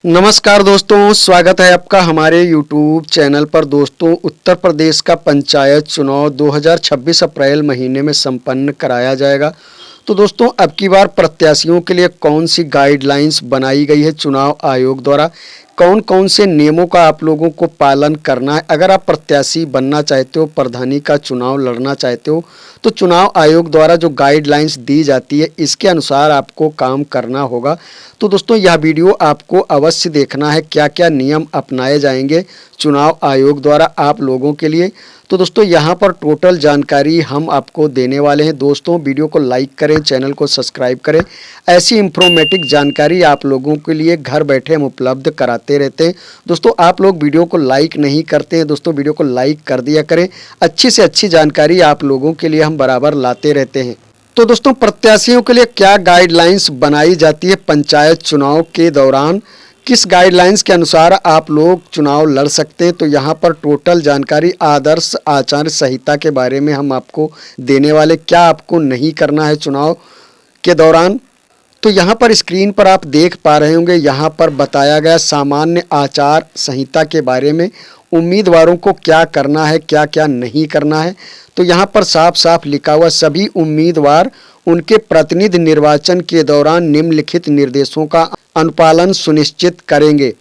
नमस्कार दोस्तों, स्वागत है आपका हमारे YouTube चैनल पर। दोस्तों, उत्तर प्रदेश का पंचायत चुनाव 2026 अप्रैल महीने में संपन्न कराया जाएगा। तो दोस्तों, अब की बार प्रत्याशियों के लिए कौन सी गाइडलाइंस बनाई गई है चुनाव आयोग द्वारा, कौन कौन से नियमों का आप लोगों को पालन करना है। अगर आप प्रत्याशी बनना चाहते हो, प्रधानी का चुनाव लड़ना चाहते हो, तो चुनाव आयोग द्वारा जो गाइडलाइंस दी जाती है इसके अनुसार आपको काम करना होगा। तो दोस्तों, यह वीडियो आपको अवश्य देखना है, क्या क्या नियम अपनाए जाएंगे चुनाव आयोग द्वारा आप लोगों के लिए। तो दोस्तों, यहाँ पर टोटल जानकारी हम आपको देने वाले हैं। दोस्तों, वीडियो को लाइक करें, चैनल को सब्सक्राइब करें। ऐसी इंफॉर्मेटिव जानकारी आप लोगों के लिए घर बैठे हम उपलब्ध कराते रहते हैं। दोस्तों, आप लोग वीडियो को लाइक नहीं करते हैं, दोस्तों वीडियो को लाइक कर दिया करें। अच्छी से अच्छी जानकारी आप लोगों के लिए हम बराबर लाते रहते हैं। तो दोस्तों, प्रत्याशियों के लिए क्या गाइडलाइंस बनाई जाती है पंचायत चुनाव के दौरान, किस गाइडलाइंस के अनुसार आप लोग चुनाव लड़ सकते हैं, तो यहाँ पर टोटल जानकारी आदर्श आचार संहिता के बारे में हम आपको देने वाले। क्या आपको नहीं करना है चुनाव के दौरान, तो यहाँ पर स्क्रीन पर आप देख पा रहे होंगे, यहाँ पर बताया गया सामान्य आचार संहिता के बारे में उम्मीदवारों को क्या करना है, क्या क्या नहीं करना है। तो यहाँ पर साफ साफ लिखा हुआ, सभी उम्मीदवार उनके प्रतिनिधि निर्वाचन के दौरान निम्नलिखित निर्देशों का अनुपालन सुनिश्चित करेंगे।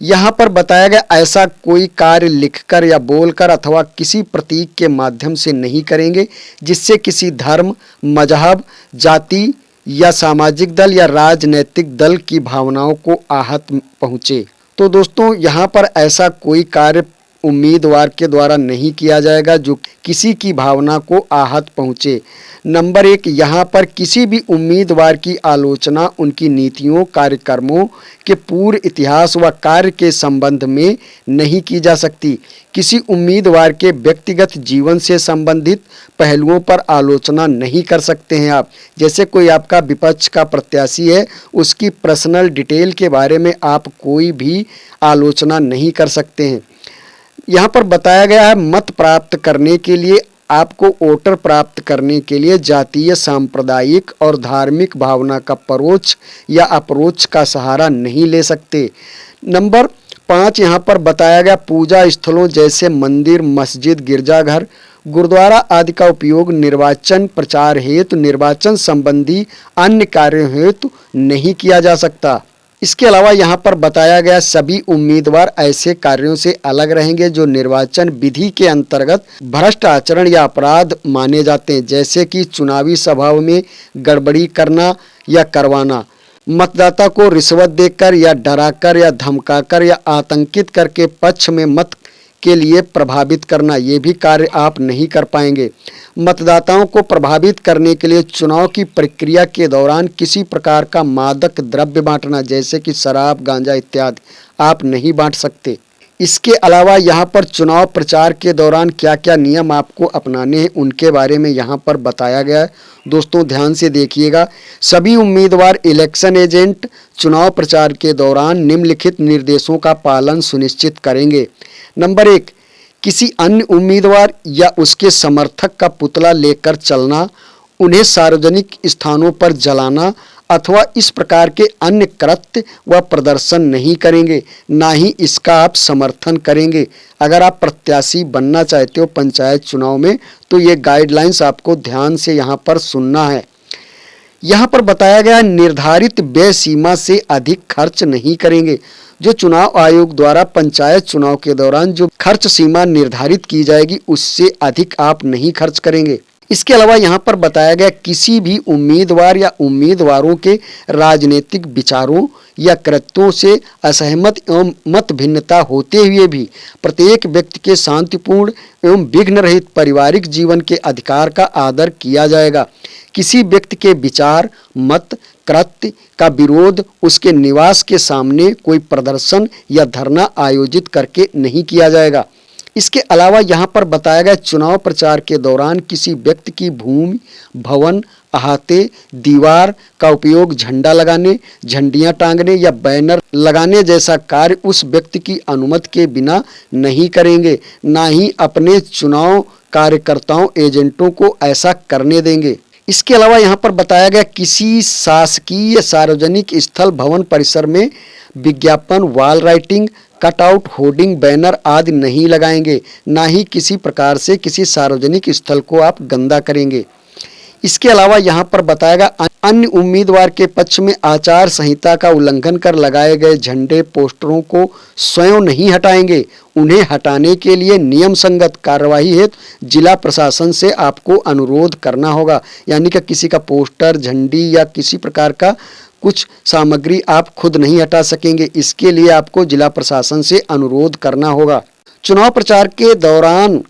यहाँ पर बताया गया, ऐसा कोई कार्य लिखकर या बोलकर अथवा किसी प्रतीक के माध्यम से नहीं करेंगे जिससे किसी धर्म, मजहब, जाति या सामाजिक दल या राजनैतिक दल की भावनाओं को आहत पहुँचे। तो दोस्तों, यहाँ पर ऐसा कोई कार्य उम्मीदवार के द्वारा नहीं किया जाएगा जो किसी की भावना को आहत पहुँचे। नंबर 1, यहाँ पर किसी भी उम्मीदवार की आलोचना उनकी नीतियों, कार्यक्रमों के पूर्व इतिहास व कार्य के संबंध में नहीं की जा सकती। किसी उम्मीदवार के व्यक्तिगत जीवन से संबंधित पहलुओं पर आलोचना नहीं कर सकते हैं आप। जैसे कोई आपका विपक्ष का प्रत्याशी है, उसकी पर्सनल डिटेल के बारे में आप कोई भी आलोचना नहीं कर सकते हैं। यहाँ पर बताया गया है, मत प्राप्त करने के लिए आपको वोटर प्राप्त करने के लिए जातीय, सांप्रदायिक और धार्मिक भावना का परोक्ष या अपरोक्ष का सहारा नहीं ले सकते। नंबर 5, यहाँ पर बताया गया, पूजा स्थलों जैसे मंदिर, मस्जिद, गिरजाघर, गुरुद्वारा आदि का उपयोग निर्वाचन प्रचार हेतु, निर्वाचन संबंधी अन्य कार्यों हेतु नहीं किया जा सकता। इसके अलावा यहाँ पर बताया गया, सभी उम्मीदवार ऐसे कार्यों से अलग रहेंगे जो निर्वाचन विधि के अंतर्गत भ्रष्ट आचरण या अपराध माने जाते हैं, जैसे कि चुनावी सभाओं में गड़बड़ी करना या करवाना, मतदाता को रिश्वत देकर या डराकर या धमकाकर या आतंकित करके पक्ष में मत के लिए प्रभावित करना, ये भी कार्य आप नहीं कर पाएंगे। मतदाताओं को प्रभावित करने के लिए चुनाव की प्रक्रिया के दौरान किसी प्रकार का मादक द्रव्य बांटना, जैसे कि शराब, गांजा इत्यादि आप नहीं बांट सकते। इसके अलावा यहाँ पर चुनाव प्रचार के दौरान क्या क्या नियम आपको अपनाने हैं उनके बारे में यहाँ पर बताया गया है। दोस्तों, ध्यान से देखिएगा, सभी उम्मीदवार इलेक्शन एजेंट चुनाव प्रचार के दौरान निम्नलिखित निर्देशों का पालन सुनिश्चित करेंगे। नंबर 1, किसी अन्य उम्मीदवार या उसके समर्थक का पुतला लेकर चलना, उन्हें सार्वजनिक स्थानों पर जलाना अथवा इस प्रकार के अन्य कृत्य व प्रदर्शन नहीं करेंगे, ना ही इसका आप समर्थन करेंगे। अगर आप प्रत्याशी बनना चाहते हो पंचायत चुनाव में, तो ये गाइडलाइंस आपको ध्यान से यहाँ पर सुनना है। यहाँ पर बताया गया, निर्धारित व्यय सीमा से अधिक खर्च नहीं करेंगे। जो चुनाव आयोग द्वारा पंचायत चुनाव के दौरान जो खर्च सीमा निर्धारित की जाएगी, उससे अधिक आप नहीं खर्च करेंगे। इसके अलावा यहाँ पर बताया गया, किसी भी उम्मीदवार या उम्मीदवारों के राजनीतिक विचारों या कृत्यों से असहमत एवं मत भिन्नता होते हुए भी प्रत्येक व्यक्ति के शांतिपूर्ण एवं विघ्न रहित पारिवारिक जीवन के अधिकार का आदर किया जाएगा। किसी व्यक्ति के विचार, मत, कृत्य का विरोध उसके निवास के सामने कोई प्रदर्शन या धरना आयोजित करके नहीं किया जाएगा। इसके अलावा यहाँ पर बताया गया, चुनाव प्रचार के दौरान किसी व्यक्ति की भूमि, भवन, अहाते, दीवार का उपयोग झंडा लगाने, झंडियाँ टांगने या बैनर लगाने जैसा कार्य उस व्यक्ति की अनुमति के बिना नहीं करेंगे, ना ही अपने चुनाव कार्यकर्ताओं, एजेंटों को ऐसा करने देंगे। इसके अलावा यहाँ पर बताया गया किसी शासकीय सार्वजनिक स्थल भवन परिसर में विज्ञापन, wall writing, cutout, hoarding, banner आदि नहीं लगाएंगे। ना ही किसी प्रकार से किसी सार्वजनिक स्थल को आप गंदा करेंगे। इसके अलावा यहाँ पर बताया गया अन्य उम्मीदवार के पक्ष में आचार संहिता का उल्लंघन कर लगाए गए झंडे, पोस्टरों को स्वयं नहीं हटाएंगे। उन्हें हटाने के लिए नियम संगत कार्यवाही हेतु जिला प्रशासन से आपको अनुरोध करना होगा। यानी कि किसी का पोस्टर, झंडी या किसी प्रकार का कुछ सामग्री आप खुद नहीं हटा सकेंगे। इसके लिए आपको जिला प्रशासन से अनुरोध करना होगा। चुनाव प्रचार के दौरान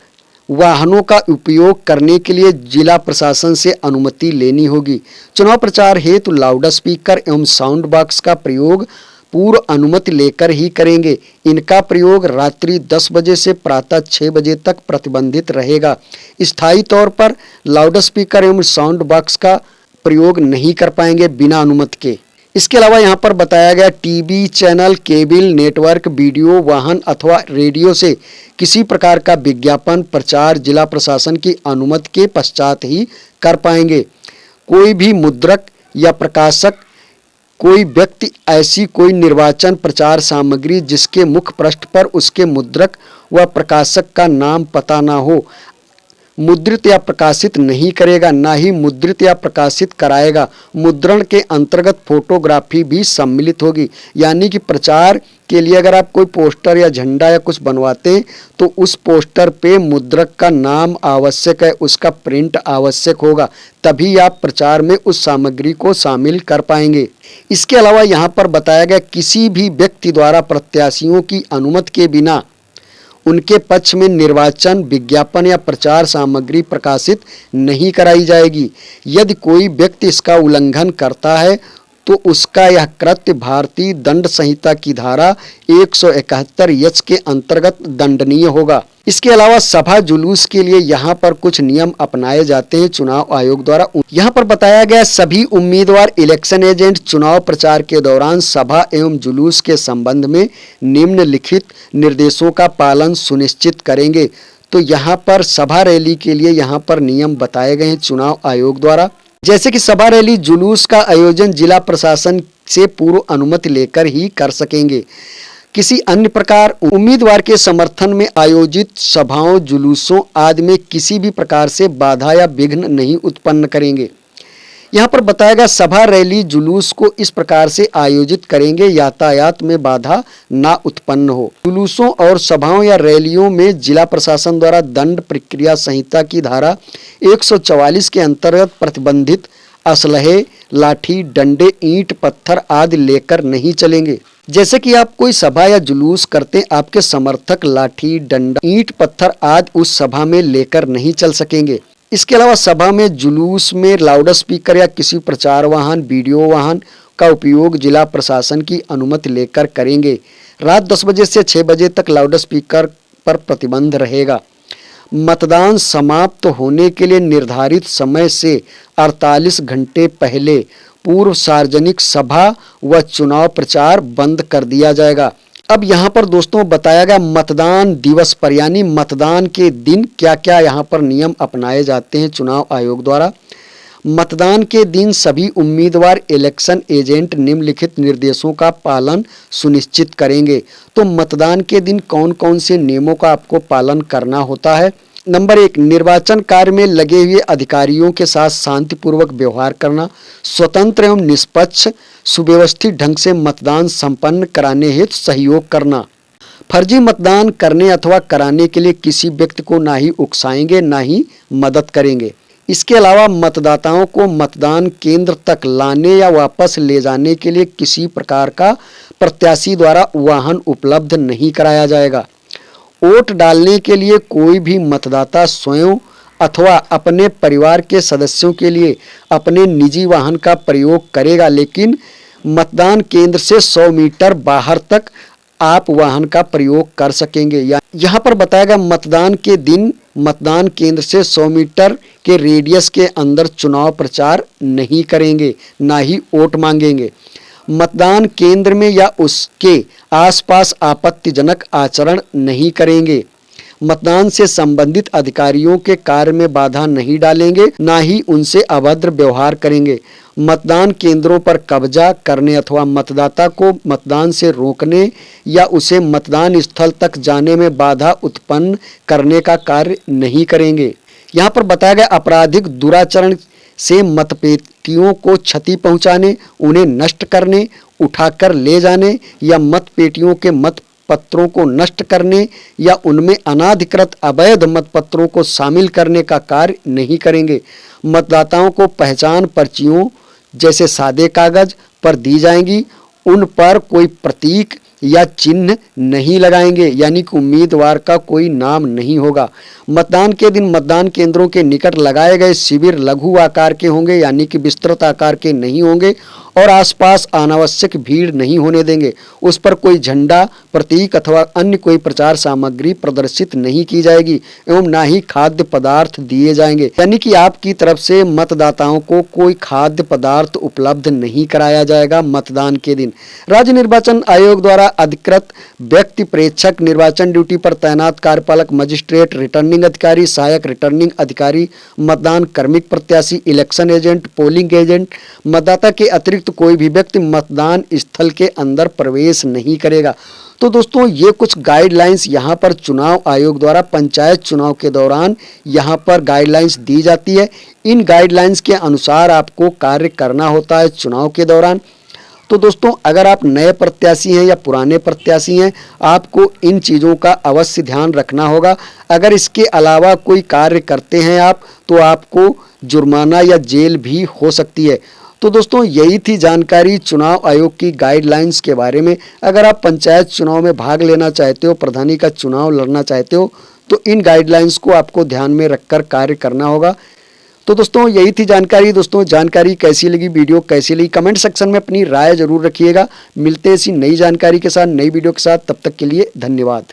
वाहनों का उपयोग करने के लिए जिला प्रशासन से अनुमति लेनी होगी। चुनाव प्रचार हेतु लाउड स्पीकर एवं साउंड बॉक्स का प्रयोग पूर्व अनुमति लेकर ही करेंगे। इनका प्रयोग रात्रि 10 बजे से प्रातः 6 बजे तक प्रतिबंधित रहेगा। स्थायी तौर पर लाउड स्पीकर एवं साउंड बॉक्स का प्रयोग नहीं कर पाएंगे बिना अनुमति के। इसके अलावा यहाँ पर बताया गया TV channel, cable network, video वाहन अथवा रेडियो से किसी प्रकार का विज्ञापन प्रचार जिला प्रशासन की अनुमति के पश्चात ही कर पाएंगे। कोई भी मुद्रक या प्रकाशक, कोई व्यक्ति ऐसी कोई निर्वाचन प्रचार सामग्री जिसके मुख पृष्ठ पर उसके मुद्रक व प्रकाशक का नाम पता ना हो, मुद्रित या प्रकाशित नहीं करेगा, ना ही मुद्रित या प्रकाशित कराएगा। मुद्रण के अंतर्गत फोटोग्राफी भी सम्मिलित होगी। यानी कि प्रचार के लिए अगर आप कोई पोस्टर या झंडा या कुछ बनवाते हैं तो उस पोस्टर पे मुद्रक का नाम आवश्यक है, उसका प्रिंट आवश्यक होगा, तभी आप प्रचार में उस सामग्री को शामिल कर पाएंगे। इसके अलावा यहाँ पर बताया गया किसी भी व्यक्ति द्वारा प्रत्याशियों की अनुमति के बिना उनके पक्ष में निर्वाचन विज्ञापन या प्रचार सामग्री प्रकाशित नहीं कराई जाएगी। यदि कोई व्यक्ति इसका उल्लंघन करता है तो उसका यह कृत्य भारतीय दंड संहिता की धारा 171 एच के अंतर्गत दंडनीय होगा। इसके अलावा सभा जुलूस के लिए यहाँ पर कुछ नियम अपनाए जाते हैं चुनाव आयोग द्वारा। यहाँ पर बताया गया सभी उम्मीदवार इलेक्शन एजेंट चुनाव प्रचार के दौरान सभा एवं जुलूस के संबंध में निम्नलिखित निर्देशों का पालन सुनिश्चित करेंगे। तो यहाँ पर सभा रैली के लिए यहाँ पर नियम बताए गए हैं चुनाव आयोग द्वारा। जैसे कि सभा रैली जुलूस का आयोजन जिला प्रशासन से पूर्व अनुमति लेकर ही कर सकेंगे। किसी अन्य प्रकार उम्मीदवार के समर्थन में आयोजित सभाओं, जुलूसों आदि में किसी भी प्रकार से बाधा या विघ्न नहीं उत्पन्न करेंगे। यहाँ पर बताया गया सभा, रैली, जुलूस को इस प्रकार से आयोजित करेंगे यातायात में बाधा ना उत्पन्न हो। जुलूसों और सभाओं या रैलियों में जिला प्रशासन द्वारा दंड प्रक्रिया संहिता की धारा 144 के अंतर्गत प्रतिबंधित असलहे, लाठी, डंडे, ईंट, पत्थर आदि लेकर नहीं चलेंगे। जैसे कि आप कोई सभा या जुलूस करते, आपके समर्थक लाठी, डंडा, ईंट, पत्थर आदि उस सभा में लेकर नहीं चल सकेंगे। इसके अलावा सभा में, जुलूस में लाउड स्पीकर या किसी प्रचार वाहन, वीडियो वाहन का उपयोग जिला प्रशासन की अनुमति लेकर करेंगे। रात 10 बजे से 6 बजे तक लाउड स्पीकर पर प्रतिबंध रहेगा। मतदान समाप्त होने के लिए निर्धारित समय से 48 घंटे पहले पूर्व सार्वजनिक सभा व चुनाव प्रचार बंद कर दिया जाएगा। अब यहाँ पर दोस्तों बताया गया मतदान दिवस पर, यानी मतदान के दिन क्या क्या यहाँ पर नियम अपनाए जाते हैं चुनाव आयोग द्वारा। मतदान के दिन सभी उम्मीदवार इलेक्शन एजेंट निम्नलिखित निर्देशों का पालन सुनिश्चित करेंगे। तो मतदान के दिन कौन कौन से नियमों का आपको पालन करना होता है। नंबर 1, निर्वाचन कार्य में लगे हुए अधिकारियों के साथ शांतिपूर्वक व्यवहार करना, स्वतंत्र एवं निष्पक्ष सुव्यवस्थित ढंग से मतदान संपन्न कराने हेतु सहयोग करना। फर्जी मतदान करने अथवा कराने के लिए किसी व्यक्ति को ना ही उकसाएंगे ना ही मदद करेंगे। इसके अलावा मतदाताओं को मतदान केंद्र तक लाने या वापस ले जाने के लिए किसी प्रकार का प्रत्याशी द्वारा वाहन उपलब्ध नहीं कराया जाएगा। वोट डालने के लिए कोई भी मतदाता स्वयं अथवा अपने परिवार के सदस्यों के लिए अपने निजी वाहन का प्रयोग करेगा, लेकिन मतदान केंद्र से 100 मीटर बाहर तक आप वाहन का प्रयोग कर सकेंगे। यहाँ पर बताया गया मतदान के दिन मतदान केंद्र से 100 मीटर के रेडियस के अंदर चुनाव प्रचार नहीं करेंगे, ना ही वोट मांगेंगे। मतदान केंद्र में या उसके आसपास आपत्तिजनक आचरण नहीं करेंगे। मतदान से संबंधित अधिकारियों के कार्य में बाधा नहीं डालेंगे, ना ही उनसे अभद्र व्यवहार करेंगे। मतदान केंद्रों पर कब्जा करने अथवा मतदाता को मतदान से रोकने या उसे मतदान स्थल तक जाने में बाधा उत्पन्न करने का कार्य नहीं करेंगे। यहाँ पर बताया गया आपराधिक दुराचरण से मतपेटियों को क्षति पहुंचाने, उन्हें नष्ट करने, उठाकर ले जाने या मतपेटियों के मतपत्रों को नष्ट करने या उनमें अनाधिकृत अवैध मतपत्रों को शामिल करने का कार्य नहीं करेंगे। मतदाताओं को पहचान पर्चियों जैसे सादे कागज पर दी जाएंगी, उन पर कोई प्रतीक या चिन्ह नहीं लगाएंगे, यानी कि उम्मीदवार का कोई नाम नहीं होगा। मतदान के दिन मतदान केंद्रों के निकट लगाए गए शिविर लघु आकार के होंगे, यानी कि विस्तृत आकार के नहीं होंगे और आसपास अनावश्यक भीड़ नहीं होने देंगे। उस पर कोई झंडा, प्रतीक अथवा अन्य कोई प्रचार सामग्री प्रदर्शित नहीं की जाएगी एवं ना ही खाद्य पदार्थ दिए जाएंगे, यानी कि आपकी तरफ से मतदाताओं को कोई खाद्य पदार्थ उपलब्ध नहीं कराया जाएगा। मतदान के दिन राज्य निर्वाचन आयोग द्वारा अधिकृत व्यक्ति प्रेक्षक, निर्वाचन ड्यूटी पर तैनात कार्यपालक मजिस्ट्रेट, रिटर्निंग अधिकारी, सहायक रिटर्निंग अधिकारी, मतदान कार्मिक प्रत्याशी, इलेक्शन एजेंट, पोलिंग एजेंट, मतदाता के अतिरिक्त कोई भी व्यक्ति मतदान स्थल के अंदर प्रवेश नहीं करेगा। तो दोस्तों ये कुछ गाइडलाइंस यहाँ पर चुनाव आयोग द्वारा पंचायत चुनाव के दौरान यहाँ पर गाइडलाइंस दी जाती है। इन गाइडलाइंस के अनुसार आपको कार्य करना होता है चुनाव के दौरान। तो दोस्तों अगर आप नए प्रत्याशी हैं या पुराने प्रत्याशी हैं, आपको इन चीज़ों का अवश्य ध्यान रखना होगा। अगर इसके अलावा कोई कार्य करते हैं आप, तो आपको जुर्माना या जेल भी हो सकती है। तो दोस्तों यही थी जानकारी चुनाव आयोग की गाइडलाइंस के बारे में। अगर आप पंचायत चुनाव में भाग लेना चाहते हो, प्रधानी का चुनाव लड़ना चाहते हो, तो इन गाइडलाइंस को आपको ध्यान में रखकर कार्य करना होगा। तो दोस्तों यही थी जानकारी। दोस्तों जानकारी कैसी लगी, वीडियो कैसी लगी, कमेंट सेक्शन में अपनी राय जरूर रखिएगा। मिलते हैं इसी नई जानकारी के साथ, नई वीडियो के साथ। तब तक के लिए धन्यवाद।